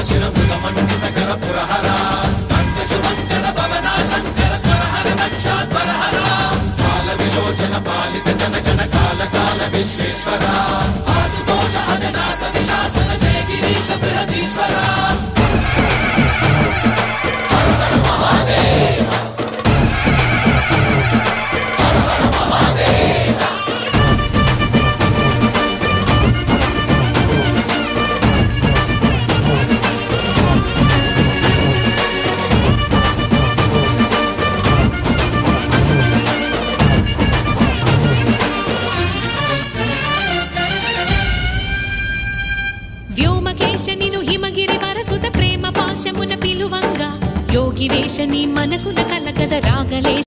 శిరమృతమండితకర పురహర అంతశుభంకర భవనా శంకర స్వరహర దక్షాధ్వరహర కాల విలోచన పాలిత జనగణ కాల కాల విశ్వేశ్వర ఆశుతోష అజనాస విశాసన జయ గిరీశ బృహదీశ్వర వ్యోమకేశనిను హిమగిరి వరసుత ప్రేమ పాశమున పిలువంగా యోగి వేషని మనసున కలగద రాగలేశ